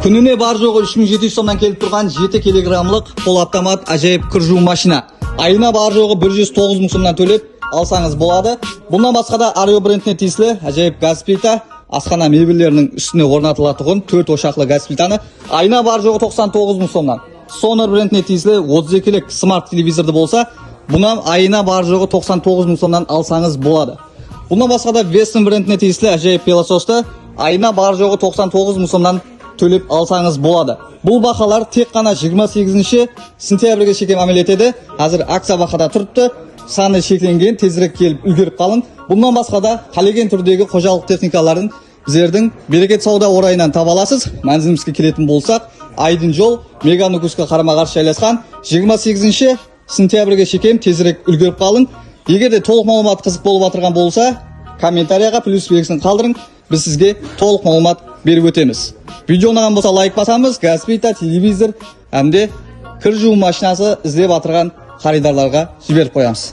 Күніне бар жоғы 3700 сомнан келіп тұрған 7 килограммлық қол автомат ажайып кір жуу машина. Айына бар жоғы 109 мың сомнан төлеп алсаңыз болады. Бұндан басқа да Арио брендіне тиесілі ажайып газ плита, асхана мебельдерінің үстіне орнатылатұғын 4 ошақлы газ плитаны айына бар жоғы 99 мың сомнан. Sonar брендіне тиесілі 32-лік смарт телевизорды болса, бұнан айына бар жоғы 99 мың сомнан алсаңыз болады. Бұндан басқа да Western брендіне тиесілі ажайып пилососты айына бар жоғы 99 мың сомнан төлеп алсаңыз болады. Бұл бақалар тек қана 28 сентябрьге шекем амел етеді. Қазір акция бақада тұрыпты. Саны шекленген, тезірек келіп үлгеріп қалың. Бұндан басқа да қалеген түрдегі қожалық техникаларын біздердің берекет сауда орайынан таба аласыз. Мәнзілімізге келетін болсақ, Айдын жол Меганукусқа қарама-қарсы жайласқан 28 сентябрьге шекем тезірек үлгеріп қалың. Егер де толық мәлімет қызық болып жатырған болса, комментарияға плюс белгісін қалдырың. Біз сізге толық мәлімет беріп өтеміз. Видео ұнаған болса лайк басамыз, газ плита, телевизор, әмде кір жуу машинасы іздеп жатырған қаридарларға жіберіп қоямыз.